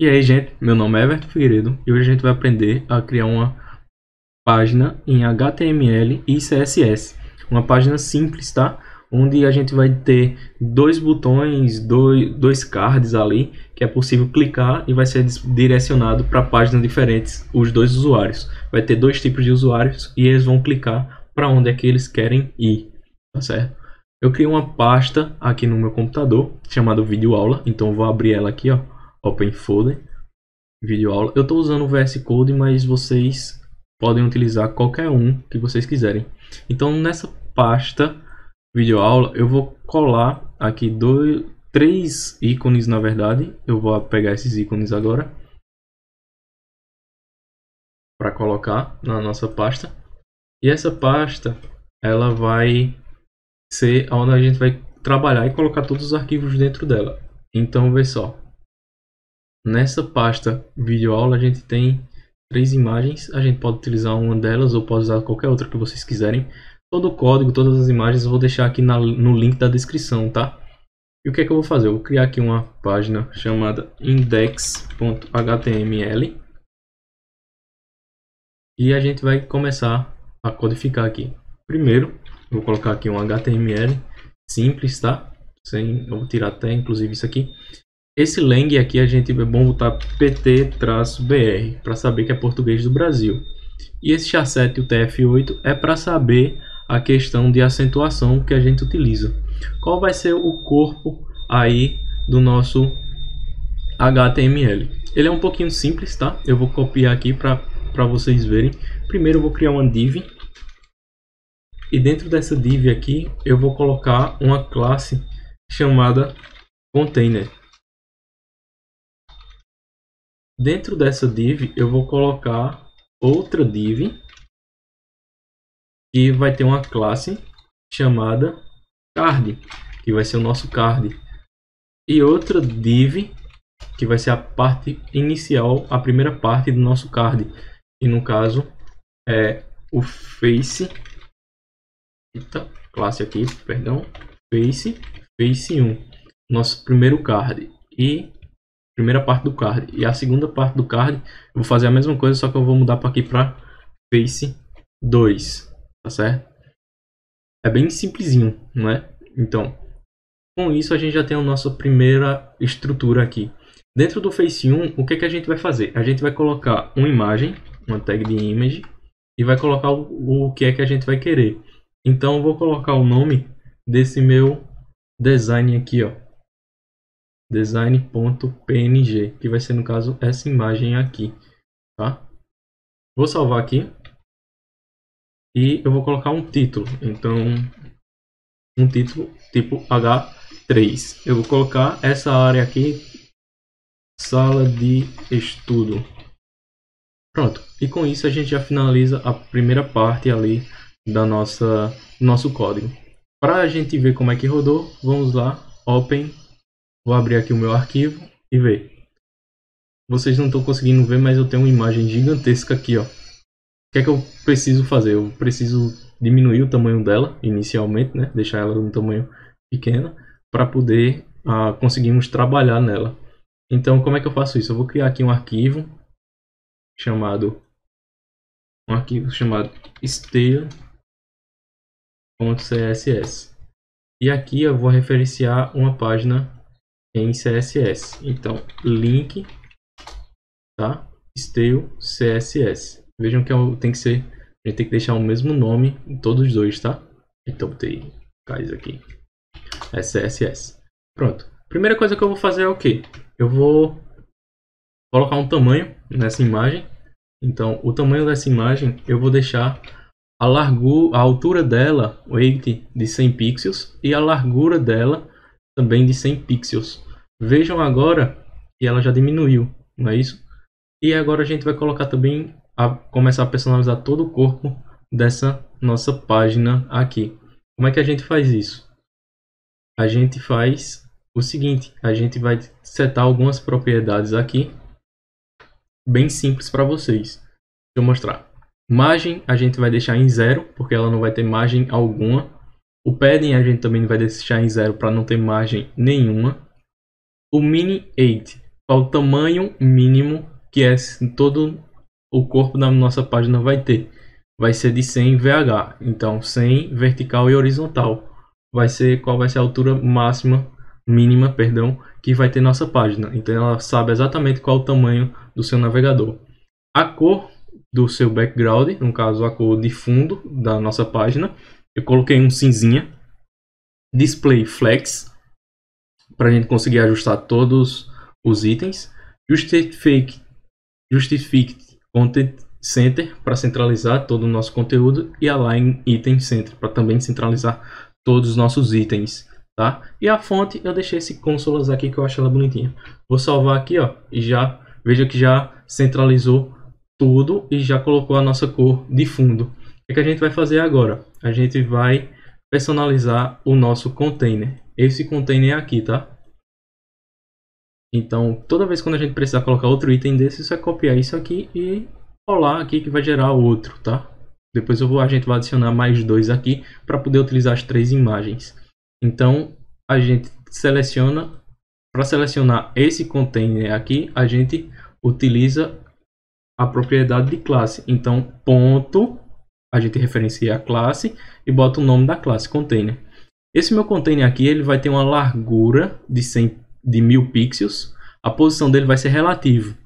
E aí, gente, meu nome é Everton Figueiredo e hoje a gente vai aprender a criar uma página em HTML e CSS. Uma página simples, tá? Onde a gente vai ter dois botões, dois cards ali, que é possível clicar e vai ser direcionado para páginas diferentes, os dois usuários. Vai ter dois tipos de usuários e eles vão clicar para onde é que eles querem ir, tá certo? Eu criei uma pasta aqui no meu computador, chamada Vídeo Aula, então eu vou abrir ela aqui, ó. Open Folder, vídeo aula. Eu estou usando o VS Code, mas vocês podem utilizar qualquer um que vocês quiserem. Então nessa pasta vídeo aula eu vou colar aqui três ícones, na verdade. Eu vou pegar esses ícones agora para colocar na nossa pasta. E essa pasta ela vai ser onde a gente vai trabalhar e colocar todos os arquivos dentro dela. Então vê só. Nessa pasta vídeo aula a gente tem três imagens, a gente pode utilizar uma delas ou pode usar qualquer outra que vocês quiserem. Todo o código, todas as imagens eu vou deixar aqui no link da descrição, tá? E o que é que eu vou fazer? Eu vou criar aqui uma página chamada index.html e a gente vai começar a codificar aqui. Primeiro, eu vou colocar aqui um HTML simples, tá? Eu vou tirar até inclusive isso aqui. Esse lang aqui é bom botar pt-br para saber que é português do Brasil. E esse char7 e o tf8 é para saber a questão de acentuação que a gente utiliza. Qual vai ser o corpo aí do nosso HTML? Ele é um pouquinho simples, tá? Eu vou copiar aqui para vocês verem. Primeiro eu vou criar uma div. E dentro dessa div aqui eu vou colocar uma classe chamada container. Dentro dessa div eu vou colocar outra div e vai ter uma classe chamada card, que vai ser o nosso card, e outra div que vai ser a parte inicial, a primeira parte do nosso card, e no caso é o face, classe aqui, perdão, face1, nosso primeiro card e primeira parte do card. E a segunda parte do card eu vou fazer a mesma coisa, só que eu vou mudar para aqui para face 2, tá certo? É bem simplesinho, não é? Então, com isso a gente já tem a nossa primeira estrutura aqui. Dentro do face 1, o que que a gente vai fazer? A gente vai colocar uma imagem, uma tag de image, e vai colocar o que é que a gente vai querer. Então eu vou colocar o nome desse meu design aqui, ó. Design.png, que vai ser no caso essa imagem aqui, tá? Vou salvar aqui e eu vou colocar um título. Então, um título tipo H3. Eu vou colocar essa área aqui, sala de estudo. Pronto. E com isso a gente já finaliza a primeira parte ali da nosso código. Para a gente ver como é que rodou, vamos lá, Open. Vou abrir aqui o meu arquivo e ver. Vocês não estão conseguindo ver, mas eu tenho uma imagem gigantesca aqui, ó. O que é que eu preciso fazer? Eu preciso diminuir o tamanho dela inicialmente, né? Deixar ela num tamanho pequeno para poder conseguirmos trabalhar nela. Então, como é que eu faço isso? Eu vou criar aqui um arquivo chamado style.css. E aqui eu vou referenciar uma página em CSS. Então, link, tá? Style CSS. Vejam que tem que ser, a gente tem que deixar o mesmo nome em todos os dois, tá? Então, botei cais aqui. É CSS. Pronto. Primeira coisa que eu vou fazer é o quê? Eu vou colocar um tamanho nessa imagem. Então, o tamanho dessa imagem eu vou deixar a altura dela, o height de 100 pixels, e a largura dela também de 100 pixels. Vejam agora que ela já diminuiu, não é isso? E agora a gente vai colocar também, começar a personalizar todo o corpo dessa nossa página aqui. Como é que a gente faz isso? A gente faz o seguinte, a gente vai setar algumas propriedades aqui, bem simples para vocês. Deixa eu mostrar. Margem a gente vai deixar em 0, porque ela não vai ter margem alguma. O padding a gente também vai deixar em 0 para não ter margem nenhuma. O mini height qual o tamanho mínimo que todo o corpo da nossa página vai ter. Vai ser de 100 VH, então 100 vertical e horizontal. Qual vai ser a altura mínima, que vai ter nossa página. Então ela sabe exatamente qual o tamanho do seu navegador. A cor do seu background, no caso a cor de fundo da nossa página, eu coloquei um cinzinha. Display Flex, para a gente conseguir ajustar todos os itens. Justifique Content Center, para centralizar todo o nosso conteúdo. E Align Item Center, para também centralizar todos os nossos itens. Tá? E a fonte, eu deixei esse consolas aqui que eu acho ela bonitinha. Vou salvar aqui, ó, e já veja que já centralizou tudo e já colocou a nossa cor de fundo. O que a gente vai fazer agora? A gente vai personalizar o nosso container. Esse container aqui, tá? Então, toda vez quando a gente precisar colocar outro item desse, você vai copiar isso aqui e colar aqui que vai gerar outro, tá? Depois a gente vai adicionar mais 2 aqui para poder utilizar as 3 imagens. Então, a gente seleciona, para selecionar esse container aqui, a gente utiliza a propriedade de classe. Então, ponto, a gente referencia a classe e bota o nome da classe, container. Esse meu container aqui, ele vai ter uma largura de 1000 pixels. A posição dele vai ser relativo.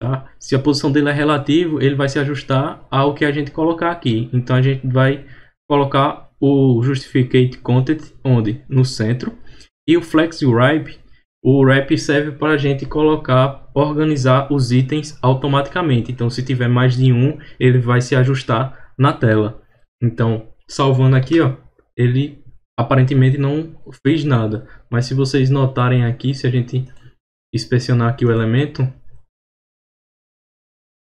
Tá? Se a posição dele é relativo, ele vai se ajustar ao que a gente colocar aqui. Então a gente vai colocar o Justificate Content onde? No centro. E o Flex Wrap, o wrap serve para a gente organizar os itens automaticamente. Então se tiver mais de um, ele vai se ajustar na tela. Então, salvando aqui, ó, ele aparentemente não fez nada. Mas se vocês notarem aqui, se a gente inspecionar aqui o elemento,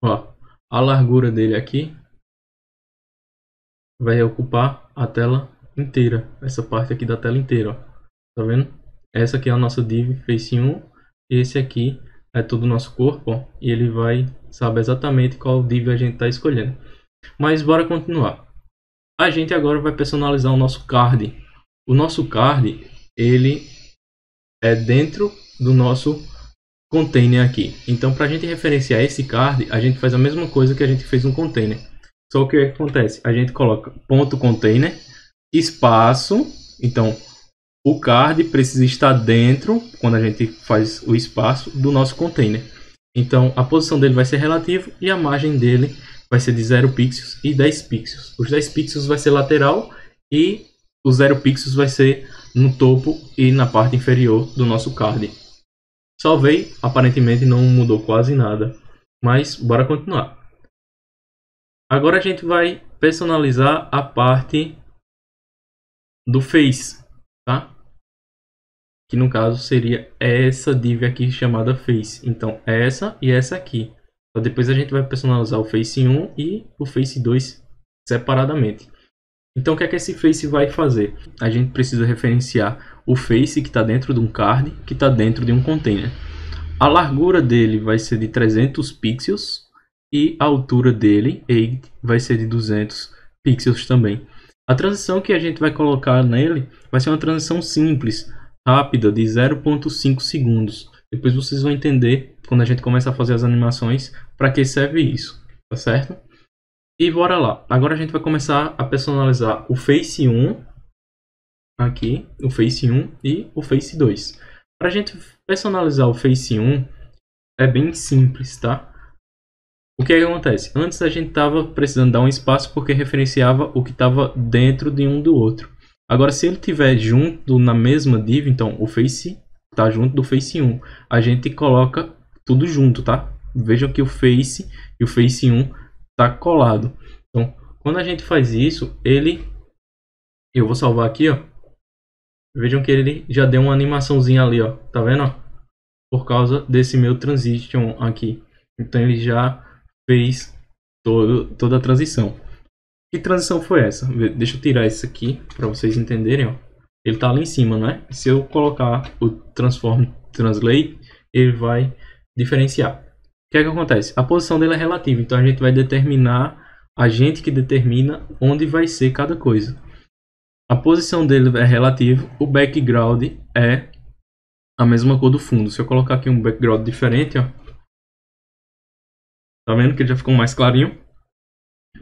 ó, a largura dele aqui vai ocupar a tela inteira, essa parte aqui da tela inteira, ó. Tá vendo? Essa aqui é a nossa div face 1, e esse aqui é todo o nosso corpo, ó, e ele vai saber exatamente qual div a gente está escolhendo. Mas bora continuar. A gente agora vai personalizar o nosso card. O nosso card, ele é dentro do nosso container aqui. Então, para a gente referenciar esse card, a gente faz a mesma coisa que a gente fez no container. Só que o que acontece? A gente coloca ponto container, espaço. Então, o card precisa estar dentro, quando a gente faz o espaço, do nosso container. Então, a posição dele vai ser relativa e a margem dele vai ser de 0 pixels e 10 pixels. Os 10 pixels vai ser lateral e os 0 pixels vai ser no topo e na parte inferior do nosso card. Salvei, aparentemente não mudou quase nada, mas bora continuar. Agora a gente vai personalizar a parte do Face, tá? Que no caso seria essa div aqui chamada Face. Então essa e essa aqui. Então, depois a gente vai personalizar o Face 1 e o Face 2 separadamente. Então o que é que esse Face vai fazer? A gente precisa referenciar o Face que está dentro de um card, que está dentro de um container. A largura dele vai ser de 300 pixels e a altura dele vai ser de 200 pixels também. A transição que a gente vai colocar nele vai ser uma transição simples, rápida, de 0,5 segundos. Depois vocês vão entender, quando a gente começa a fazer as animações, para que serve isso, tá certo? E bora lá. Agora a gente vai começar a personalizar o Face 1, aqui, o Face 1 e o Face 2. Para a gente personalizar o Face 1, é bem simples, tá? O que acontece? Antes a gente estava precisando dar um espaço porque referenciava o que estava dentro de um do outro. Agora, se ele estiver junto na mesma div, então o Face está junto do Face 1. A gente coloca tudo junto, tá? Vejam que o Face e o Face 1 está colado. Então, quando a gente faz isso, eu vou salvar aqui, ó. Vejam que ele já deu uma animaçãozinha ali, ó. Tá vendo? Por causa desse meu transition aqui. Então ele já fez toda a transição. Que transição foi essa? Deixa eu tirar isso aqui para vocês entenderem, ó. Ele tá ali em cima, não é? Se eu colocar o Transform Translate, ele vai diferenciar. O que é que acontece? A posição dele é relativa, então a gente vai determinar, a gente que determina onde vai ser cada coisa. A posição dele é relativa, o background é a mesma cor do fundo. Se eu colocar aqui um background diferente, ó, tá vendo que ele já ficou mais clarinho?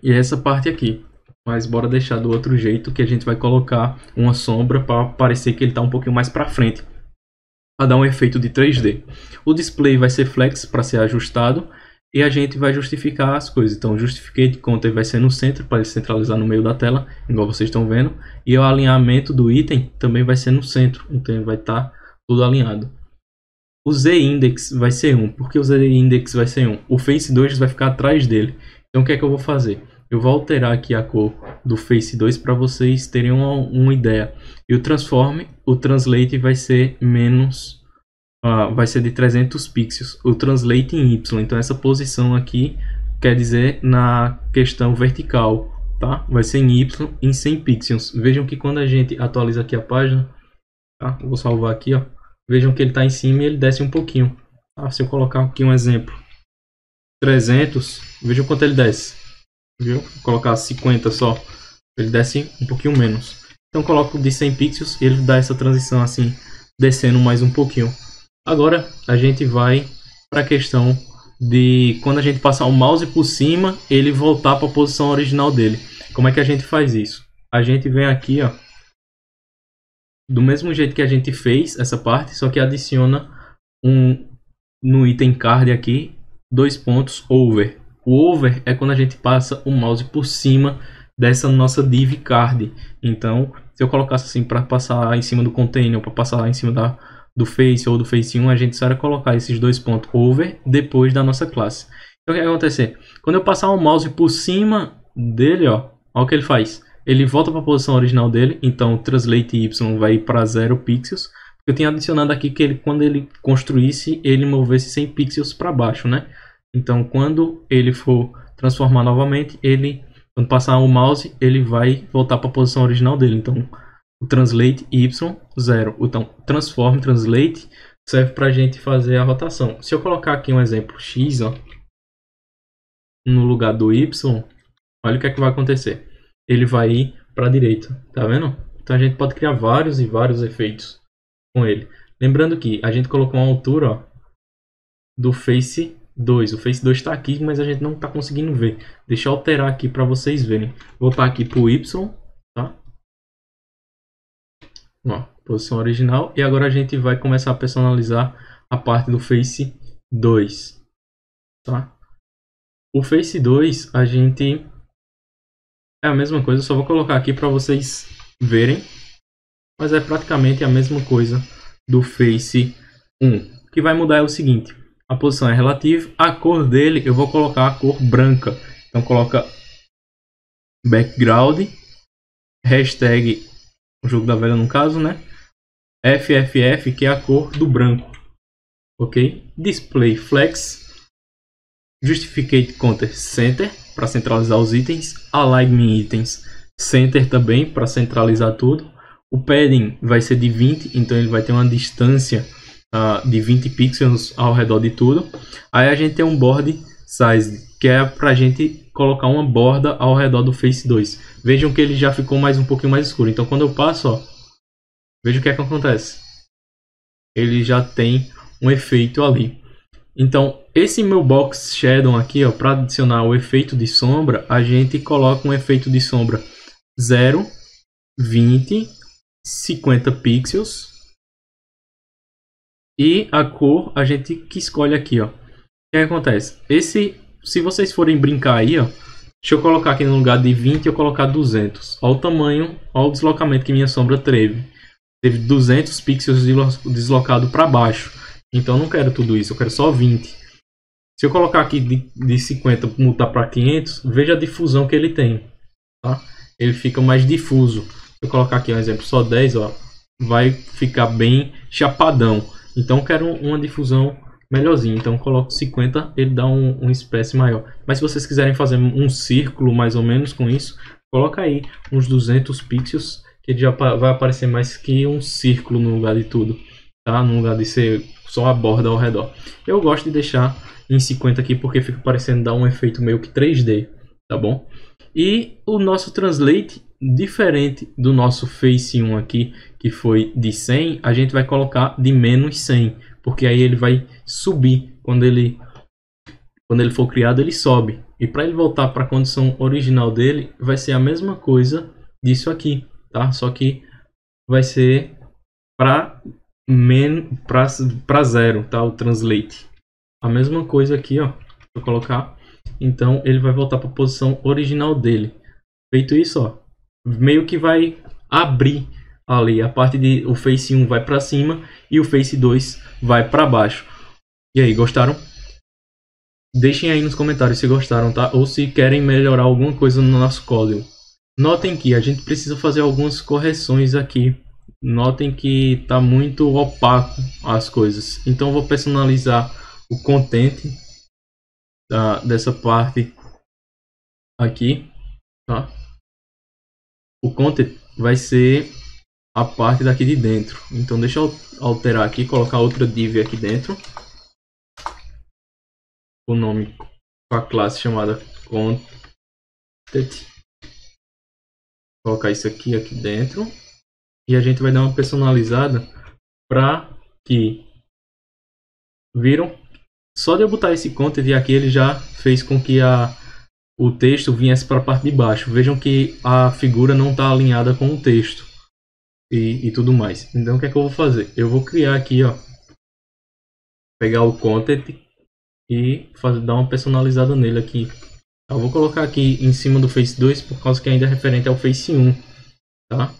E essa parte aqui. Mas bora deixar do outro jeito, que a gente vai colocar uma sombra para parecer que ele está um pouquinho mais para frente, para dar um efeito de 3D. O display vai ser flex para ser ajustado e a gente vai justificar as coisas. Então, o justificate content vai ser no centro para ele centralizar no meio da tela, igual vocês estão vendo. E o alinhamento do item também vai ser no centro, então ele vai estar tudo alinhado. O z-index vai ser 1. Por que o z-index vai ser 1? O face 2 vai ficar atrás dele. Então, o que é que eu vou fazer? Eu vou alterar aqui a cor do Face 2 para vocês terem uma ideia. E o Transform, o Translate vai ser menos, vai ser de 300 pixels. O Translate em Y, então essa posição aqui quer dizer na questão vertical, tá? Vai ser em Y em 100 pixels. Vejam que quando a gente atualiza aqui a página, tá? Eu vou salvar aqui, ó. Vejam que ele está em cima e ele desce um pouquinho. Tá? Se eu colocar aqui um exemplo, 300, vejam quanto ele desce. Viu? Vou colocar 50 só, ele desce um pouquinho menos. Então coloco de 100 pixels e ele dá essa transição assim, descendo mais um pouquinho. Agora a gente vai para a questão de quando a gente passar o mouse por cima, ele voltar para a posição original dele. Como é que a gente faz isso? A gente vem aqui, ó, do mesmo jeito que a gente fez essa parte, só que adiciona no item card aqui, 2 pontos over. O over é quando a gente passa o mouse por cima dessa nossa div card. Então, se eu colocasse assim para passar em cima do container, ou para passar lá em cima do face ou do face 1, a gente só era colocar esses 2 pontos over depois da nossa classe. Então, o que vai acontecer? Quando eu passar o mouse por cima dele, ó, olha o que ele faz. Ele volta para a posição original dele, então o Translate Y vai para 0 pixels. Eu tinha adicionado aqui que quando ele construísse, ele movesse 100 pixels para baixo, né? Então, quando ele for transformar novamente, quando passar o mouse, ele vai voltar para a posição original dele. Então, o Translate Y, 0. Então, Transform, Translate, serve para a gente fazer a rotação. Se eu colocar aqui um exemplo X, ó, no lugar do Y, olha o que é que vai acontecer. Ele vai ir para a direita, tá vendo? Então, a gente pode criar vários e vários efeitos com ele. Lembrando que a gente colocou uma altura, ó, do Face 2. O Face 2 está aqui, mas a gente não está conseguindo ver. Deixa eu alterar aqui para vocês verem. Voltar aqui para o Y, tá? Ó, posição original. E agora a gente vai começar a personalizar a parte do Face 2, tá? O Face 2, a gente... é a mesma coisa, só vou colocar aqui para vocês verem. Mas é praticamente a mesma coisa do Face 1. O que vai mudar é o seguinte. A posição é relativa. A cor dele, eu vou colocar a cor branca. Então, coloca background, hashtag, o jogo da velha no caso, né? FFF, que é a cor do branco. Ok? Display flex. Justificate content center, para centralizar os itens. Align itens center também, para centralizar tudo. O padding vai ser de 20, então ele vai ter uma distância de 20 pixels ao redor de tudo. Aí a gente tem um board size, que é para a gente colocar uma borda ao redor do Face 2. Vejam que ele já ficou um pouquinho mais escuro. Então quando eu passo, ó, veja o que é que acontece. Ele já tem um efeito ali. Então esse meu box shadow aqui, ó, para adicionar o efeito de sombra, a gente coloca um efeito de sombra 0, 20, 50 pixels. E a cor a gente que escolhe aqui, ó. O que acontece? Se vocês forem brincar aí, ó, deixa eu colocar aqui no lugar de 20 eu colocar 200. Olha o tamanho, olha o deslocamento que minha sombra teve. Teve 200 pixels deslocado para baixo. Então eu não quero tudo isso, eu quero só 20. Se eu colocar aqui de 50 mutar para 500, veja a difusão que ele tem, tá? Ele fica mais difuso. Se eu colocar aqui um exemplo só 10, ó, vai ficar bem chapadão. Então eu quero uma difusão melhorzinha. Então eu coloco 50, ele dá uma espécie maior. Mas se vocês quiserem fazer um círculo mais ou menos com isso, coloca aí uns 200 pixels, que ele já vai aparecer mais que um círculo no lugar de tudo, tá? No lugar de ser só a borda ao redor. Eu gosto de deixar em 50 aqui porque fica parecendo dar um efeito meio que 3D, tá bom? E o nosso Translate diferente do nosso Face 1 aqui, que foi de 100, a gente vai colocar de menos 100, porque aí ele vai subir. Quando ele for criado, ele sobe. E para ele voltar para a condição original dele, vai ser a mesma coisa disso aqui, tá? Só que vai ser para zero, tá? O translate. A mesma coisa aqui, ó. Vou colocar. Então ele vai voltar para a posição original dele. Feito isso, ó, meio que vai abrir ali a parte de o Face 1 vai para cima e o Face 2 vai para baixo. E aí, gostaram? Deixem aí nos comentários se gostaram, tá? Ou se querem melhorar alguma coisa no nosso código. Notem que a gente precisa fazer algumas correções aqui. Notem que tá muito opaco as coisas. Então eu vou personalizar o content dessa parte aqui, tá? O content vai ser a parte daqui de dentro. Então deixa eu alterar aqui, colocar outra div aqui dentro. O nome com a classe chamada content. Colocar isso aqui dentro. E a gente vai dar uma personalizada para que, viram? Só de eu botar esse content aqui, ele já fez com que o texto viesse para a parte de baixo. Vejam que a figura não está alinhada com o texto e tudo mais. Então o que é que eu vou fazer? Eu vou criar aqui, ó, pegar o content e dar uma personalizada nele aqui. Eu vou colocar aqui em cima do Face 2 por causa que ainda é referente ao Face 1, tá?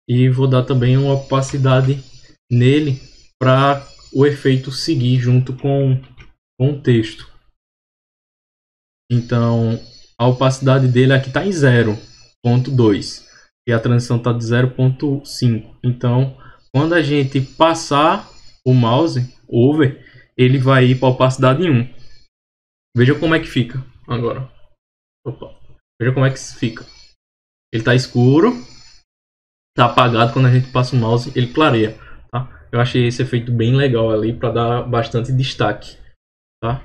E vou dar também uma opacidade nele para o efeito seguir junto com o texto. Então a opacidade dele aqui está em 0.2 e a transição está de 0.5. Então quando a gente passar o mouse over, ele vai ir para a opacidade 1. Veja como é que fica agora. Opa. Veja como é que fica. Ele está escuro, está apagado. Quando a gente passa o mouse, ele clareia, tá? Eu achei esse efeito bem legal ali para dar bastante destaque, tá?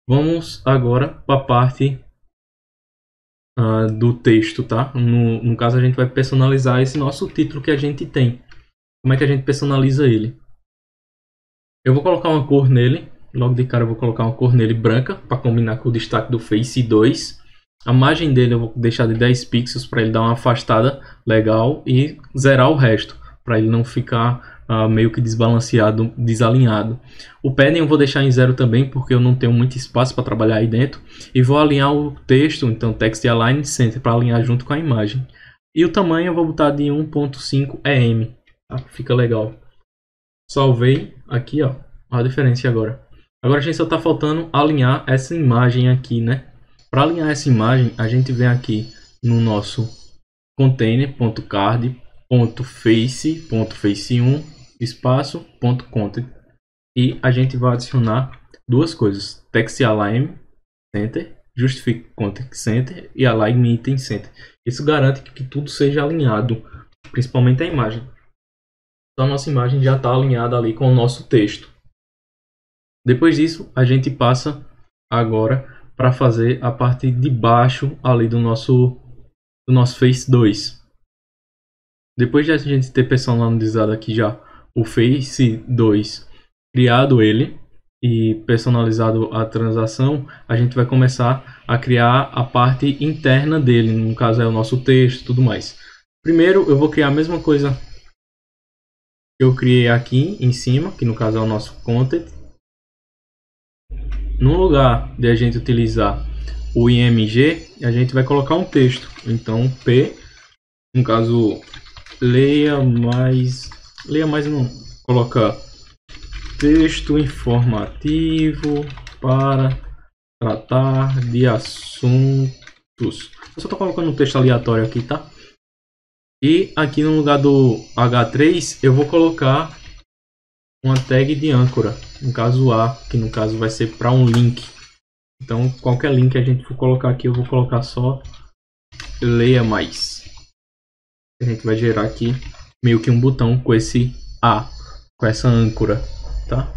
Vamos agora para a parte do texto, tá? No caso, a gente vai personalizar esse nosso título que a gente tem. Como é que a gente personaliza ele? Eu vou colocar uma cor nele. Logo de cara eu vou colocar uma cor nele branca para combinar com o destaque do Face 2. A margem dele eu vou deixar de 10 pixels para ele dar uma afastada legal e zerar o resto, para ele não ficar meio que desbalanceado, desalinhado. O padding eu vou deixar em 0 também, porque eu não tenho muito espaço para trabalhar aí dentro. E vou alinhar o texto, então text align center, para alinhar junto com a imagem. E o tamanho eu vou botar de 1.5 EM, tá? Fica legal. Salvei aqui, ó, a diferença agora. Agora a gente só está faltando alinhar essa imagem aqui, né? Para alinhar essa imagem, a gente vem aqui no nosso container.card.face.face1 espaço .content e a gente vai adicionar duas coisas: text align center, justify content center e align item center. Isso garante que tudo seja alinhado, principalmente a imagem. Então a nossa imagem já está alinhada ali com o nosso texto. Depois disso, a gente passa agora para fazer a parte de baixo ali do nosso Face 2. Depois de a gente ter personalizado aqui já o Face 2, criado ele e personalizado a transação, a gente vai começar a criar a parte interna dele, no caso é o nosso texto e tudo mais. Primeiro eu vou criar a mesma coisa que eu criei aqui em cima, que no caso é o nosso content. No lugar de a gente utilizar o img, a gente vai colocar um texto. Então p, no caso, leia mais não, coloca texto informativo para tratar de assuntos. Eu só estou colocando um texto aleatório aqui, tá? E aqui no lugar do H3 eu vou colocar uma tag de âncora, no caso A, que no caso vai ser para um link. Então qualquer link que a gente for colocar aqui, eu vou colocar só leia mais. A gente vai gerar aqui meio que um botão com esse A, com essa âncora, tá?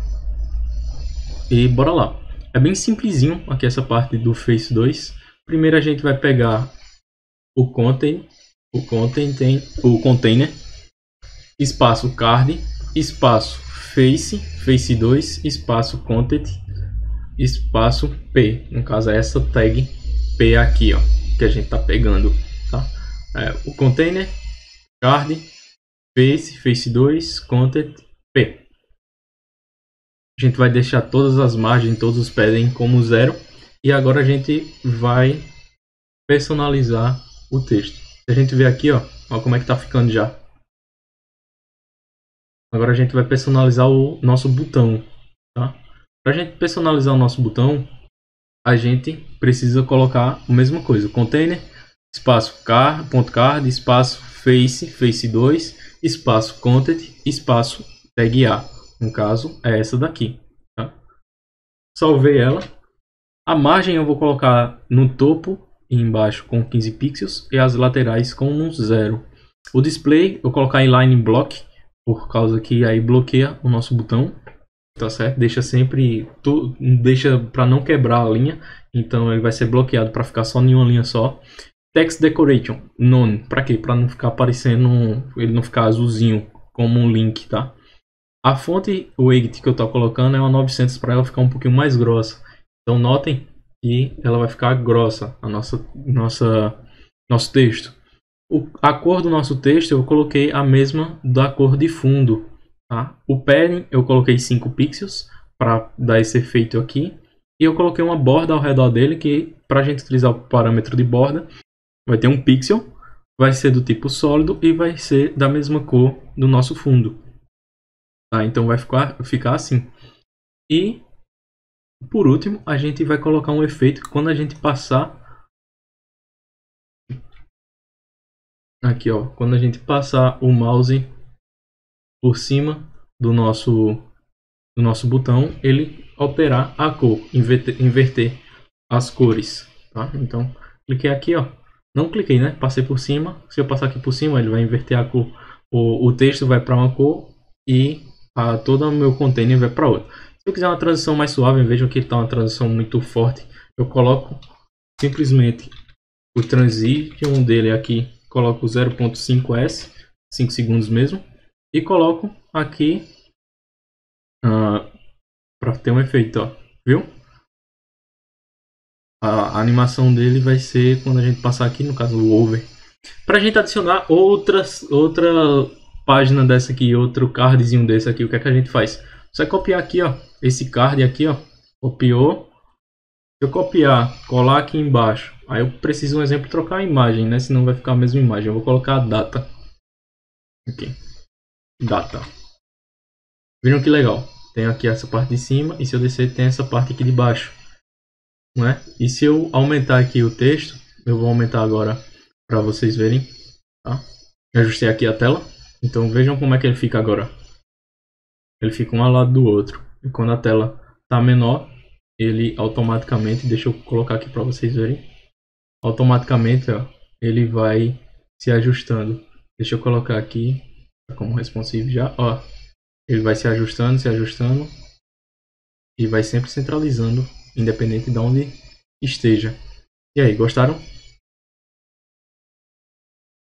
E bora lá. É bem simplesinho aqui essa parte do Face 2. Primeiro a gente vai pegar o content o container, espaço card, espaço face2, espaço content, espaço p. No caso é essa tag p aqui, ó, que a gente tá pegando, tá? O container, card, face2, content, p. A gente vai deixar todas as margens, todos os padding como zero. E agora a gente vai personalizar o texto. Se a gente ver aqui, ó como é que tá ficando já. Agora a gente vai personalizar o nosso botão, tá? Para a gente personalizar o nosso botão, a gente precisa colocar a mesma coisa: container, espaço card, espaço face2, espaço content, espaço tag a. No caso é essa daqui, tá? Salvei ela. A margem eu vou colocar no topo e embaixo com 15 pixels e as laterais com 0. O display eu vou colocar em line block, por causa que aí bloqueia o nosso botão, tá certo? Deixa sempre, deixa para não quebrar a linha, então ele vai ser bloqueado para ficar só em uma linha só. Text decoration none, para quê? Para não ficar aparecendo, ele não ficar azulzinho como um link, tá? A fonte weight que eu tô colocando é uma 900 para ela ficar um pouquinho mais grossa. Então notem que ela vai ficar grossa, a nosso texto. A cor do nosso texto eu coloquei a mesma da cor de fundo, tá? O padding eu coloquei 5 pixels para dar esse efeito aqui. E eu coloquei uma borda ao redor dele que, para a gente utilizar o parâmetro de borda, vai ter um pixel, vai ser do tipo sólido e vai ser da mesma cor do nosso fundo. Tá? Então vai ficar assim. E por último, a gente vai colocar um efeito que quando a gente passar aqui, ó, quando a gente passar o mouse por cima do nosso botão, ele alterar a cor, inverter as cores, tá? Então, cliquei aqui, ó, não cliquei, né? Passei por cima. Se eu passar aqui por cima, ele vai inverter a cor, o texto vai para uma cor e todo o meu container vai para outra. Se eu quiser uma transição mais suave, vejam que está uma transição muito forte, eu coloco simplesmente o transition dele aqui, coloco 0.5s, 5 segundos mesmo, e coloco aqui para ter um efeito, ó, viu? A animação dele vai ser quando a gente passar aqui, no caso o over. Para a gente adicionar outra página dessa aqui, outro cardzinho desse aqui, o que é que a gente faz? Você vai copiar aqui, ó, esse card aqui, ó, copiou. Se eu copiar, colar aqui embaixo, aí eu preciso, um exemplo, trocar a imagem, né? Senão vai ficar a mesma imagem. Eu vou colocar a data. Aqui. Data. Viram que legal? Tem aqui essa parte de cima e se eu descer tem essa parte aqui de baixo. Não é? E se eu aumentar aqui o texto, eu vou aumentar agora para vocês verem. Tá? Eu ajustei aqui a tela. Então vejam como é que ele fica agora. Ele fica um ao lado do outro. E quando a tela está menor, ele automaticamente, deixa eu colocar aqui para vocês verem, automaticamente, ó, ele vai se ajustando. Deixa eu colocar aqui como responsive já, ó, ele vai se ajustando e vai sempre centralizando, independente de onde esteja. E aí, gostaram?